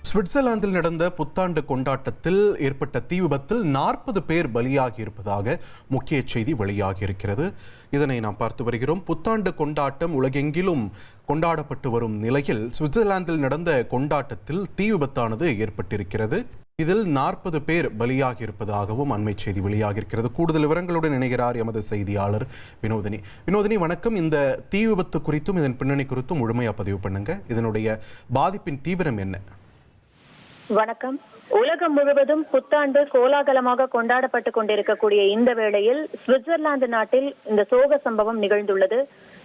சுவிட்சர்லாந்தில் நடந்த புத்தாண்டு கொண்டாட்டத்தில் ஏற்பட்ட தீ விபத்தில் 40 பேர் பலியாகி இருப்பதாக முக்கிய செய்தி வெளியாகி இருக்கிறது. இதனை நாம் பார்த்து வருகிறோம். புத்தாண்டு கொண்டாட்டம் உலகெங்கிலும் கொண்டாடப்பட்டு வரும் நிலையில் சுவிட்சர்லாந்தில் நடந்த கொண்டாட்டத்தில் தீ விபத்தானது ஏற்பட்டிருக்கிறது. இதில் 40 பேர் பலியாகி இருப்பதாகவும் அண்மை செய்தி வெளியாகி இருக்கிறது. கூடுதல் விவரங்களுடன் இணைகிறார் எமது செய்தியாளர் வினோதினி. வினோதினி, வணக்கம். இந்த தீ விபத்து குறித்தும் இதன் பின்னணி குறித்தும் முழுமையா பதிவு பண்ணுங்க. இதனுடைய பாதிப்பின் தீவிரம் என்ன? வணக்கம். உலகம் முழுவதும் புத்தாண்டு கோலாகலமாக கொண்டாடப்பட்டுக் கொண்டிருக்கக்கூடிய இந்த வேளையில் சுவிட்சர்லாந்து நாட்டில் இந்த சோக சம்பவம் நிகழ்ந்துள்ளது.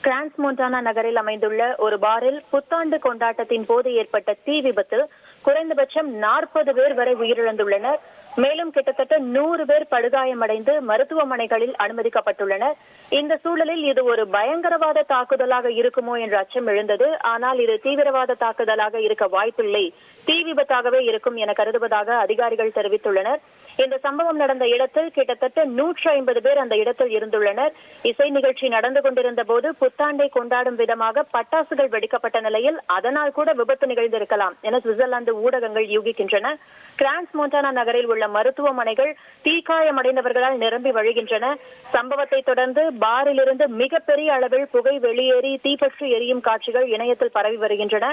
கிரான்ஸ் மோன்டானா நகரில் அமைந்துள்ள ஒரு பாரில் புத்தாண்டு கொண்டாட்டத்தின் போது ஏற்பட்ட தீ விபத்தில் குறைந்தபட்சம் 40 பேர் வரை உயிரிழந்துள்ளனர். மேலும் கிட்டத்தட்ட 100 பேர் படுகாயமடைந்து மருத்துவமனைகளில் அனுமதிக்கப்பட்டுள்ளனர். இந்த சூழலில் இது ஒரு பயங்கரவாத தாக்குதலாக இருக்குமோ என்ற அச்சம் எழுந்தது. ஆனால் இது தீவிரவாத தாக்குதலாக இருக்க வாய்ப்பில்லை, தீ விபத்தாகவே இருக்கும் என கருதுவதாக அதிகாரிகள் தெரிவித்துள்ளனர். இந்த சம்பவம் நடந்த இடத்தில் கிட்டத்தட்ட 150 பேர் அந்த இடத்தில் இருந்துள்ளனர். இசை நிகழ்ச்சி நடந்து கொண்டிருந்த போது புத்தாண்டை கொண்டாடும் விதமாக பட்டாசுகள் வெடிக்கப்பட்ட நிலையில் அதனால் கூட விபத்து நிகழ்ந்திருக்கலாம் என சுவிட்சர்லாந்து ஊடகங்கள் யூகிக்கின்றன. கிரான்ஸ் மோன்டானா நகரில் உள்ள மருத்துவமனைகள் தீக்காயமடைந்தவர்களால் நிரம்பி வழிகின்றன. சம்பவத்தை தொடர்ந்து பாரிலிருந்து மிகப்பெரிய அளவில் புகை வெளியேறி தீப்பற்றி எரியும் காட்சிகள் இணையத்தில் பரவி வருகின்றன.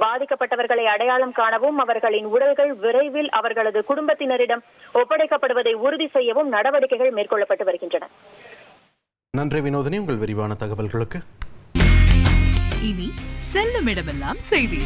பாதிக்கப்பட்டவர்களை அடையாளம் காணவும் அவர்களின் உடல்கள் விரைவில் அவர்களது குடும்பத்தினரிடம் ஒப்படைக்கப்படுவதை உறுதி செய்யவும் நடவடிக்கைகள் மேற்கொள்ளப்பட்டு வருகின்றன. நன்றி வினோதினி, உங்கள் விரிவான தகவல்களுக்கு. இனி செல்லும் இடமெல்லாம் செய்தி.